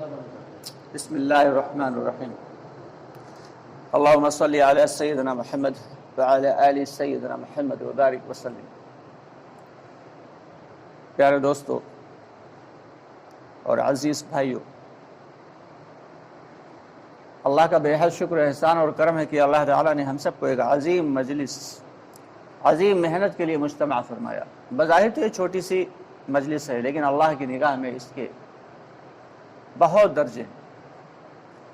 بسم اللہ الرحمن الرحیم اللہم صلی علی سیدنا محمد وعلی آل سیدنا محمد وبارک وسلم۔ پیارے دوستو اور عزیز بھائیو، اللہ کا بے حد شکر احسان اور کرم ہے کہ اللہ تعالیٰ نے ہم سب کو ایک عظیم مجلس، عظیم محنت کے لیے مجتمع فرمایا۔ بظاہر تو یہ چھوٹی سی مجلس ہے، لیکن اللہ کی نگاہ میں اس کے بہت درجے ہیں۔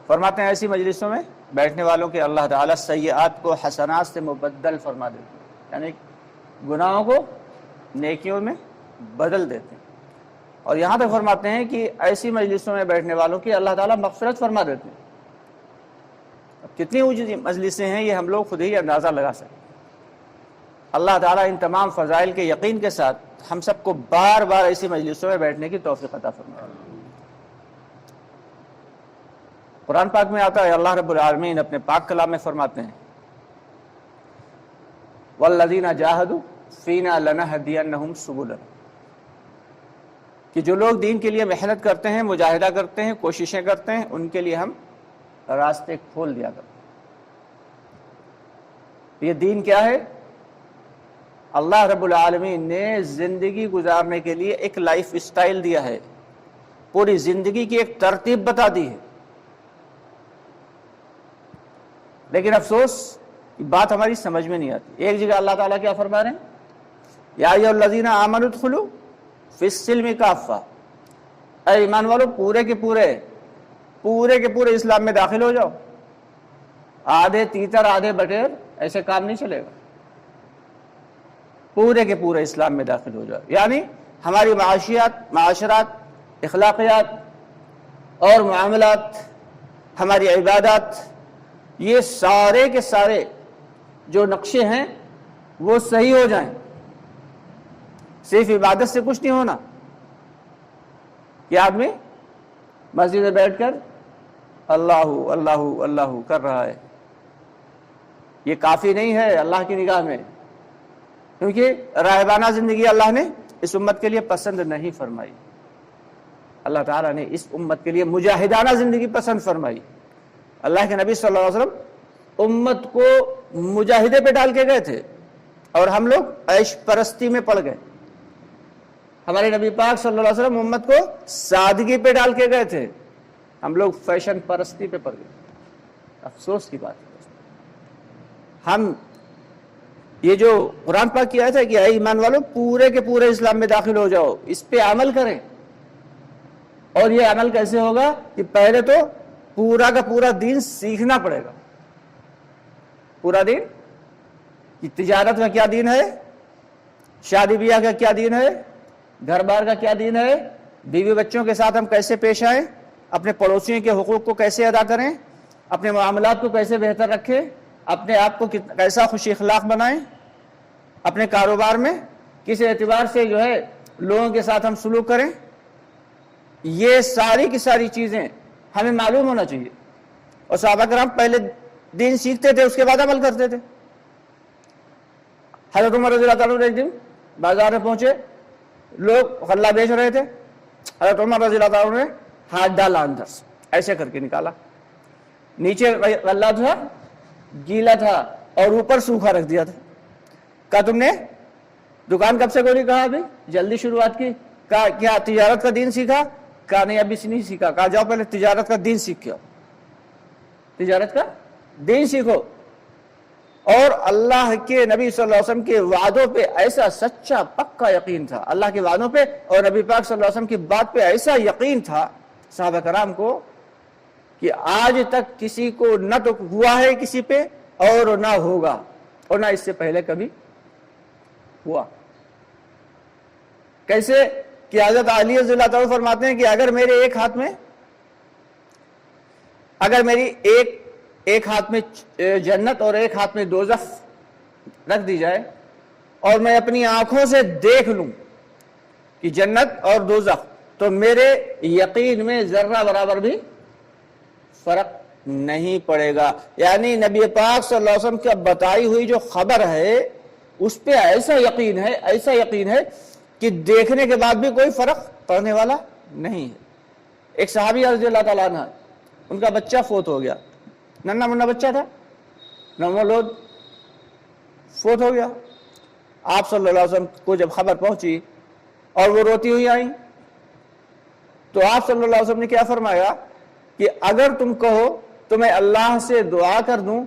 فرماتے ہیں ایسی مجلسوں میں بیٹھنے والوں کے اللہ تعالیٰ سیئات کو حسنات سے مبدل فرما دیتے ہیں، یعنی گناہوں کو نیکیوں میں بدل دیتے ہیں۔ اور یہاں تک فرماتے ہیں کہ ایسی مجلسوں میں بیٹھنے والوں کی اللہ تعالیٰ مغفرت فرما دیتے ہیں۔ اب کتنی اونچی مجلسیں ہیں یہ ہم لوگ خود ہی اندازہ لگا سکتے ہیں۔ اللہ تعالیٰ ان تمام فضائل کے یقین کے ساتھ ہم سب کو بار بار ایسی مجلسوں میں بیٹھنے کی توفیق عطا فرمائے۔ قرآن پاک میں آتا ہے، اللہ رب العالمین اپنے پاک کلام میں فرماتے ہیں وَالَّذِينَ جَاهَدُوا فِينَا لَنَهْدِيَنَّهُمْ سُبُلَنَا، کہ جو لوگ دین کے لیے محنت کرتے ہیں، مجاہدہ کرتے ہیں، کوششیں کرتے ہیں، ان کے لیے ہم راستے کھول دیا کرتے ہیں۔ یہ دین کیا ہے؟ اللہ رب العالمین نے زندگی گزارنے کے لیے ایک لائف اسٹائل دیا ہے، پوری زندگی کی ایک ترتیب بتا دی ہے۔ لیکن افسوس بات ہماری سمجھ میں نہیں آتی۔ ایک جگہ اللہ تعالیٰ کیا فرما رہے ہیں؟ یا ایھا الذین آمنوا ادخلوا فی السلم کافہ، اے ایمان والو پورے کے پورے اسلام میں داخل ہو جاؤ۔ آدھے تیتر آدھے بٹیر ایسے کام نہیں چلے گا، پورے کے پورے اسلام میں داخل ہو جاؤ۔ یعنی ہماری معاشرات، اخلاقیات اور معاملات، ہماری عبادات، یہ سارے کے سارے جو نقشے ہیں وہ صحیح ہو جائیں۔ صرف عبادت سے کچھ نہیں ہونا کہ آدمی مسجد میں بیٹھ کر اللہ اللہ اللہ کر رہا ہے، یہ کافی نہیں ہے اللہ کی نگاہ میں، کیونکہ راہبانہ زندگی اللہ نے اس امت کے لیے پسند نہیں فرمائی۔ اللہ تعالیٰ نے اس امت کے لیے مجاہدانہ زندگی پسند فرمائی۔ اللہ کے نبی صلی اللہ علیہ وسلم امت کو مجاہدے پہ ڈال کے گئے تھے، اور ہم لوگ عیش پرستی میں پڑ گئے۔ ہمارے نبی پاک صلی اللہ علیہ وسلم امت کو سادگی پہ ڈال کے گئے تھے، ہم لوگ فیشن پرستی پہ پڑ گئے۔ افسوس کی بات ہے۔ ہم یہ جو قرآن پاک کی آیت ہے کہ اے ایمان والو پورے کے پورے اسلام میں داخل ہو جاؤ، اس پہ عمل کریں۔ اور یہ عمل کیسے ہوگا کہ پہلے تو پورا کا پورا دین سیکھنا پڑے گا۔ پورا دین کہ تجارت کا کیا دین ہے، شادی بیاہ کا کیا دین ہے، گھر بار کا کیا دین ہے، بیوی بچوں کے ساتھ ہم کیسے پیش آئیں، اپنے پڑوسیوں کے حقوق کو کیسے ادا کریں، اپنے معاملات کو کیسے بہتر رکھیں، اپنے آپ کو کیسا خوش اخلاق بنائیں، اپنے کاروبار میں کس اعتبار سے جو ہے لوگوں کے ساتھ ہم سلوک کریں، یہ ساری کی ساری چیزیں ہمیں معلوم ہونا چاہیے۔ اور صحابہ کرام پہلے دین سیکھتے تھے، اس کے بعد عمل کرتے تھے۔ حضرت عمر رضی اللہ عنہ ایک دن بازار میں پہنچے، لوگ غلہ بیچ رہے تھے۔ حضرت عمر رضی اللہ عنہ نے ہاتھ ڈالا اندر سے، ایسے کر کے نکالا، نیچے غلہ تھا گیلا تھا اور اوپر سوکھا رکھ دیا تھا۔ کہا تم نے دکان کب سے کھولی؟ کہا ابھی جلدی شروعات کی۔ کہا کیا تجارت کا دین سیکھا؟ کہا نہیں ابھی سے نہیں سیکھا۔ کہا جاؤ پہلے تجارت کا دین سیکھ کے آؤ، تجارت کا دین سیکھو۔ اور اللہ کے نبی صلی اللہ علیہ وسلم کے وعدوں پہ ایسا سچا پکا یقین تھا، اللہ کے وعدوں پہ اور نبی پاک صلی اللہ علیہ وسلم کی بات پہ ایسا یقین تھا صحابہ کرام کو کہ آج تک کسی کو نہ تو ہوا ہے کسی پہ اور نہ ہوگا، اور نہ اس سے پہلے کبھی ہوا۔ کیسے کہ حضرت علی رضی اللہ عنہ فرماتے ہیں کہ اگر میرے ایک ہاتھ میں، اگر میری ایک ہاتھ میں جنت اور ایک ہاتھ میں دوزخ رکھ دی جائے اور میں اپنی آنکھوں سے دیکھ لوں کہ جنت اور دوزخ، تو میرے یقین میں ذرہ برابر بھی فرق نہیں پڑے گا۔ یعنی نبی پاک صلی اللہ علیہ وسلم کی بتائی ہوئی جو خبر ہے اس پہ ایسا یقین ہے کہ دیکھنے کے بعد بھی کوئی فرق پڑنے والا نہیں ہے۔ ایک صحابی رضی اللہ تعالیٰ عنہ، ان کا بچہ فوت ہو گیا، ننھا منھا بچہ تھا، نومولود، فوت ہو گیا۔ آپ صلی اللہ علیہ وسلم کو جب خبر پہنچی اور وہ روتی ہوئی آئیں، تو آپ صلی اللہ علیہ وسلم نے کیا فرمایا کہ اگر تم کہو تو میں اللہ سے دعا کر دوں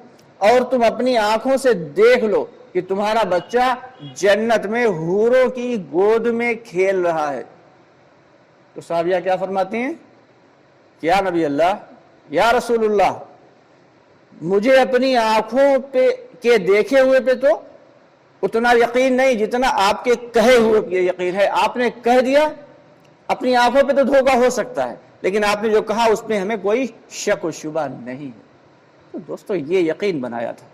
اور تم اپنی آنکھوں سے دیکھ لو کہ تمہارا بچہ جنت میں حوروں کی گود میں کھیل رہا ہے، تو صحابیہ کیا فرماتی ہیں کہ یا نبی اللہ، یا رسول اللہ، مجھے اپنی آنکھوں پہ کے دیکھے ہوئے پہ تو اتنا یقین نہیں جتنا آپ کے کہے ہوئے پہ یقین ہے۔ آپ نے کہہ دیا، اپنی آنکھوں پہ تو دھوکہ ہو سکتا ہے، لیکن آپ نے جو کہا اس میں ہمیں کوئی شک و شبہ نہیں ہے۔ تو دوستو یہ یقین بنایا تھا،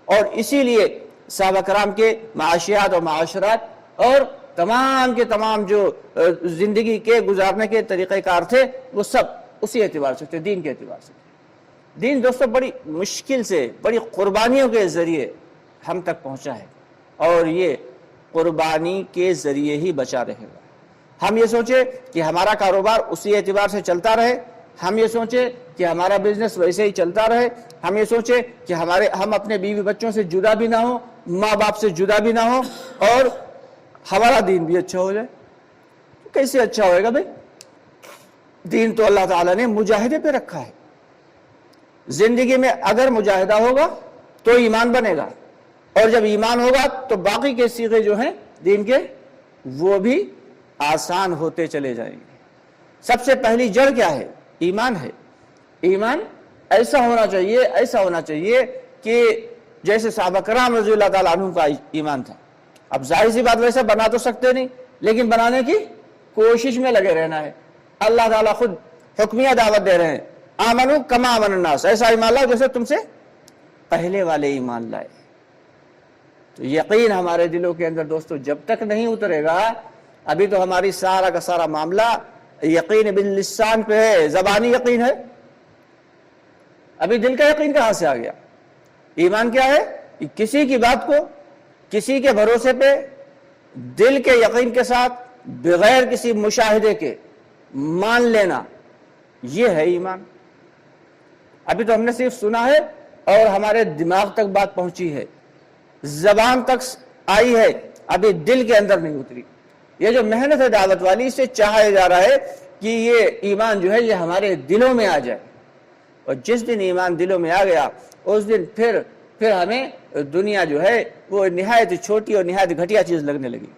اور اسی لیے صحابہ کرام کے معاشیات اور معاشرات اور تمام کے تمام جو زندگی کے گزارنے کے طریقہ کار تھے وہ سب اسی اعتبار سے تھے، دین کے اعتبار سے۔ دین دوستو بڑی مشکل سے، بڑی قربانیوں کے ذریعے ہم تک پہنچا ہے، اور یہ قربانی کے ذریعے ہی بچا رہے گا۔ ہم یہ سوچے کہ ہمارا کاروبار اسی اعتبار سے چلتا رہے، ہم یہ سوچے کہ ہمارا بزنس ویسے ہی چلتا رہے، ہم یہ سوچے کہ ہم اپنے بیوی بچوں سے جدا بھی نہ ہوں، ماں باپ سے جدا بھی نہ ہوں، اور ہمارا دین بھی اچھا ہو جائے۔ کیسے اچھا ہوئے گا بھائی؟ دین تو اللہ تعالیٰ نے مجاہدے پہ رکھا ہے۔ زندگی میں اگر مجاہدہ ہوگا تو ایمان بنے گا، اور جب ایمان ہوگا تو باقی کے صیغے جو ہیں دین کے وہ بھی آسان ہوتے چلے جائیں گے۔ سب سے پہلی جڑ کیا ہے؟ ایمان ہے۔ ایمان ایسا ہونا چاہیے کہ جیسے صحابہ کرام رضی اللہ تعالیٰ عنہ کا ایمان تھا۔ اب ظاہر سی بات، ویسے بنا تو سکتے نہیں، لیکن بنانے کی کوشش میں لگے رہنا ہے۔ اللہ تعالیٰ خود حکمیہ دعوت دے رہے ہیں، آمنو کما آمن الناس، ایسا ایمان لاؤ جیسے تم سے پہلے والے ایمان لائے۔ تو یقین ہمارے دلوں کے اندر دوستو جب تک نہیں اترے گا، ابھی تو ہماری سارا کا سارا معاملہ یقین باللسان پہ ہے، زبانی یقین ہے، ابھی دل کا یقین کہاں سے آ گیا؟ ایمان کیا ہے؟ کہ کسی کی بات کو کسی کے بھروسے پہ دل کے یقین کے ساتھ بغیر کسی مشاہدے کے مان لینا، یہ ہے ایمان۔ ابھی تو ہم نے صرف سنا ہے اور ہمارے دماغ تک بات پہنچی ہے، زبان تک آئی ہے، ابھی دل کے اندر نہیں اتری۔ یہ جو محنت ہے دعوت والی، اس سے چاہا جا رہا ہے کہ یہ ایمان جو ہے یہ ہمارے دلوں میں آ جائے، اور جس دن ایمان دلوں میں آ گیا اس دن پھر ہمیں دنیا جو ہے وہ نہایت چھوٹی اور نہایت گھٹیا چیز لگنے لگی۔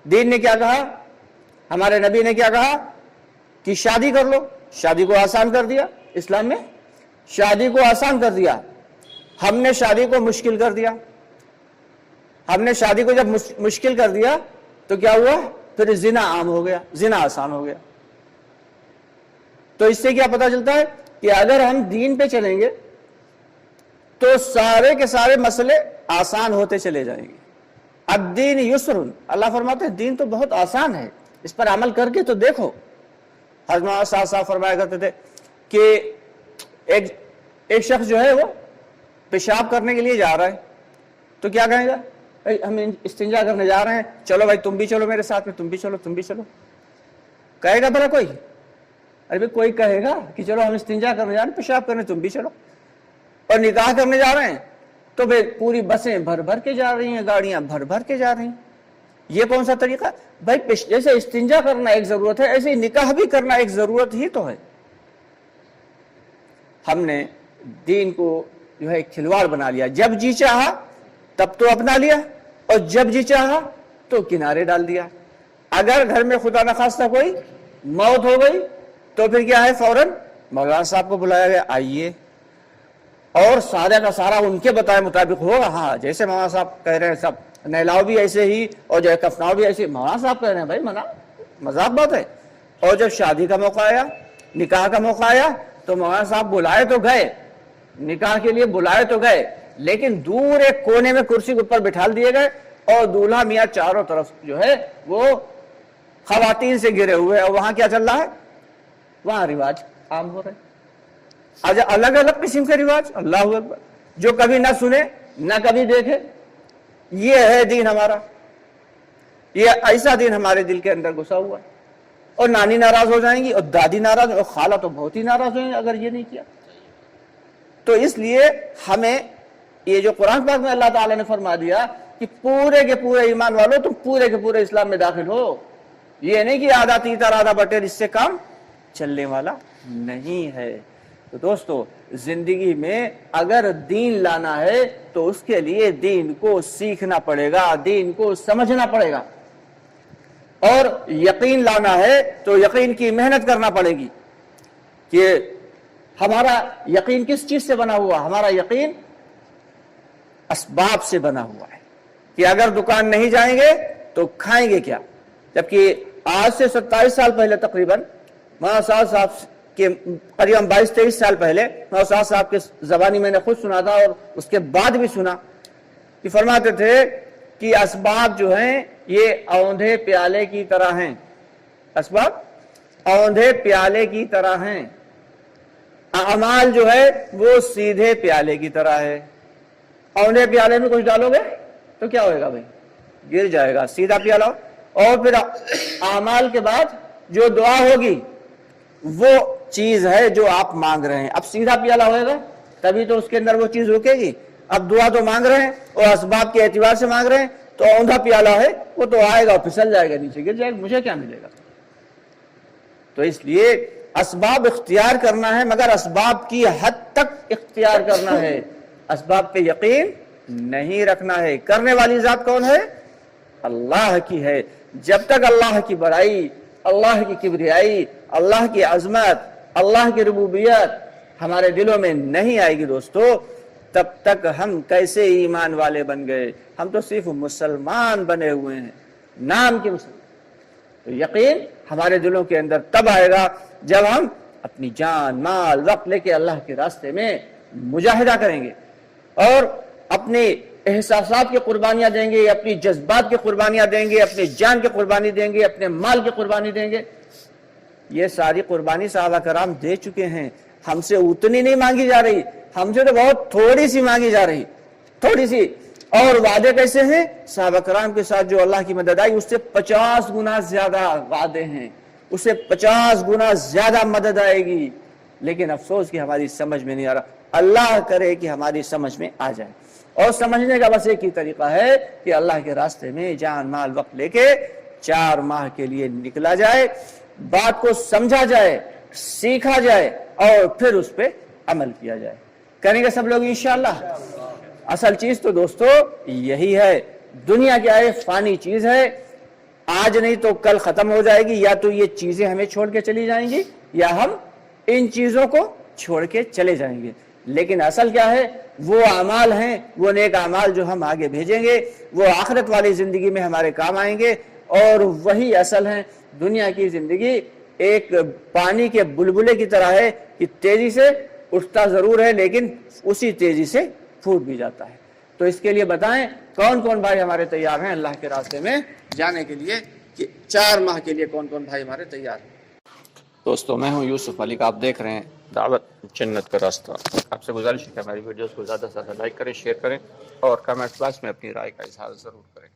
دین نے کیا کہا؟ ہمارے نبی نے کیا کہا کہ شادی کر لو، شادی کو آسان کر دیا۔ اسلام میں شادی کو آسان کر دیا، ہم نے شادی کو مشکل کر دیا۔ ہم نے شادی کو جب مشکل کر دیا تو کیا ہوا؟ پھر زنا عام ہو گیا، زنا آسان ہو گیا۔ تو اس سے کیا پتہ چلتا ہے کہ اگر ہم دین پہ چلیں گے تو سارے کے سارے مسئلے آسان ہوتے چلے جائیں گے۔ الدین یسر، اللہ فرماتے ہیں دین تو بہت آسان ہے، اس پر عمل کر کے تو دیکھو۔ حضرت مولانا صاحب فرمایا کرتے تھے کہ ایک شخص جو ہے وہ پیشاب کرنے کے لیے جا رہا ہے، تو کیا کہیں گا؟ ہم استنجا کرنے جا رہے ہیں، چلو بھائی تم بھی چلو میرے ساتھ میں، تم بھی چلو۔ کہے گا بھلا کوئی؟ ارے بھائی کوئی کہے گا کہ چلو ہم استنجا کرنے جا رہے ہیں، پیشاب کرنے تم بھی چلو؟ اور نکاح کرنے جا رہے ہیں تو پھر پوری بسیں بھر کے جا رہی ہیں، گاڑیاں بھر کے جا رہی ہیں۔ یہ کون سا طریقہ؟ بھائی جیسے استنجا کرنا ایک ضرورت ہے، ایسے ہی نکاح بھی کرنا ایک ضرورت ہی تو ہے۔ ہم نے دین کو جو ہے کھلواڑ بنا لیا، جب جی چاہا تب تو اپنا لیا، اور جب جی چاہا تو کنارے ڈال دیا۔ اگر گھر میں خدا نخواستہ کوئی موت ہو گئی تو پھر کیا ہے؟ فوراً مولانا صاحب کو بلایا گیا، آئیے، اور سارا کا سارا ان کے بتائے مطابق ہوگا۔ ہاں جیسے مولانا صاحب کہہ رہے ہیں سب نہلاؤ بھی ایسے ہی، اور جو ہے کفناؤ بھی ایسے ہی، مولانا صاحب کہہ رہے ہیں بھائی مذاق بات ہے۔ اور جب شادی کا موقع آیا، نکاح کا موقع آیا، تو مولانا صاحب بلائے تو گئے، نکاح کے لیے بلائے تو گئے، لیکن دور ایک کونے میں کرسی کے اوپر بٹھا دیے گئے، اور دولہا میاں چاروں طرف جو ہے وہ خواتین سے گھرے ہوئے، اور وہاں کیا چل رہا ہے؟ وہاں رواج عام ہو رہے ہیں، الگ الگ قسم کے رواج، اللہ اکبر، جو کبھی نہ سنے نہ کبھی دیکھے۔ یہ ہے دین ہمارا، یہ ایسا دین ہمارے دل کے اندر گھسا ہوا ہے۔ اور نانی ناراض ہو جائیں گی اور دادی ناراض اور خالہ تو بہت ہی ناراض ہویں گے اگر یہ نہیں کیا. تو اس لیے ہمیں یہ جو قرآن پاک میں اللہ تعالیٰ نے فرما دیا کہ پورے کے پورے ایمان والوں تم پورے کے پورے اسلام میں داخل ہو، یہ نہیں کہ آدھا تیتر آدھا بٹیر، اس سے کام چلنے والا نہیں ہے. تو دوستو زندگی میں اگر دین لانا ہے تو اس کے لیے دین کو سیکھنا پڑے گا، دین کو سمجھنا پڑے گا، اور یقین لانا ہے تو یقین کی محنت کرنا پڑے گی. کہ ہمارا یقین کس چیز سے بنا ہوا؟ ہمارا یقین اسباب سے بنا ہوا ہے کہ اگر دکان نہیں جائیں گے تو کھائیں گے کیا. جبکہ آج سے 27 سال پہلے تقریباً مولانا صاحب کے قریب 22-23 سال پہلے مولانا صاحب کے زبانی میں نے خود سنا تھا اور اس کے بعد بھی سنا کہ فرماتے تھے کہ اسباب جو ہیں یہ اوندھے پیالے کی طرح ہیں. اسباب اوندھے پیالے کی طرح ہیں، اعمال جو ہے وہ سیدھے پیالے کی طرح ہے. اوندھے پیالے میں کچھ ڈالو گے تو کیا ہوئے گا بھائی؟ گر جائے گا. سیدھا پیالہ اور پھر اعمال کے بعد جو دعا ہوگی وہ چیز ہے جو آپ مانگ رہے ہیں. اب سیدھا پیالہ ہوئے گا تبھی تو اس کے اندر وہ چیز رکے گی. اب دعا تو مانگ رہے ہیں اور اسباب کے اعتبار سے مانگ رہے ہیں، تو اوندھا پیالہ ہے وہ تو آئے گا، پھسل جائے گا، نیچے گر جائے گا، مجھے کیا ملے گا. تو اس لیے اسباب اختیار کرنا ہے، مگر اسباب کی حد تک اختیار کرنا ہے. اسباب پہ یقین نہیں رکھنا ہے. کرنے والی ذات کون ہے؟ اللہ کی ہے. جب تک اللہ کی بڑائی، اللہ کی کبریائی، اللہ کی عظمت، اللہ کی ربوبیت ہمارے دلوں میں نہیں آئے گی دوستو، تب تک ہم کیسے ایمان والے بن گئے؟ ہم تو صرف مسلمان بنے ہوئے ہیں، نام کے مسلمان. تو یقین ہمارے دلوں کے اندر تب آئے گا جب ہم اپنی جان مال وقت لے کے اللہ کے راستے میں مجاہدہ کریں گے اور اپنے احساسات کی قربانیاں دیں گے، اپنی جذبات کی قربانیاں دیں گے، اپنی جان کی قربانی دیں گے، اپنے مال کی قربانی دیں گے. یہ ساری قربانی صحابہ کرام دے چکے ہیں. ہم سے اتنی نہیں مانگی جا رہی، ہم سے تو بہت تھوڑی سی مانگی جا رہی، تھوڑی سی. اور وعدے کیسے ہیں؟ صحابہ کرام کے ساتھ جو اللہ کی مدد آئی اس سے 50 گنا زیادہ وعدے ہیں، اس سے 50 گنا زیادہ مدد آئے گی. لیکن افسوس کہ ہماری سمجھ میں نہیں آ رہا. اللہ کرے کہ ہماری سمجھ میں آ جائے. اور سمجھنے کا بس ایک ہی طریقہ ہے کہ اللہ کے راستے میں جان مال وقت لے کے 4 ماہ کے لیے نکلا جائے، بات کو سمجھا جائے، سیکھا جائے اور پھر اس پہ عمل کیا جائے. کریں گے سب لوگ انشاءاللہ. اصل چیز تو دوستو یہی ہے. دنیا کیا ہے؟ فانی چیز ہے، آج نہیں تو کل ختم ہو جائے گی. یا تو یہ چیزیں ہمیں چھوڑ کے چلی جائیں گی یا ہم ان چیزوں کو چھوڑ کے چلے جائیں گے. لیکن اصل کیا ہے؟ وہ اعمال ہیں، وہ نیک اعمال جو ہم آگے بھیجیں گے، وہ آخرت والی زندگی میں ہمارے کام آئیں گے. اور وہی اصل ہیں. دنیا کی زندگی ایک پانی کے بلبلے کی طرح ہے کہ تیزی سے اٹھتا ضرور ہے لیکن اسی تیزی سے پھوٹ بھی جاتا ہے. تو اس کے لیے بتائیں کون کون بھائی ہمارے تیار ہیں اللہ کے راستے میں جانے کے لیے، کہ 4 ماہ کے لیے کون کون بھائی ہمارے تیار ہیں؟ دوستو میں ہوں یوسف علی کا، آپ دیکھ رہے ہیں دعوت جنت کا راستہ. آپ سے گزارش ہے کہ ہماری ویڈیوز کو زیادہ سے زیادہ لائک کریں، شیئر کریں اور کمنٹ باکس میں اپنی رائے کا اظہار ضرور کریں.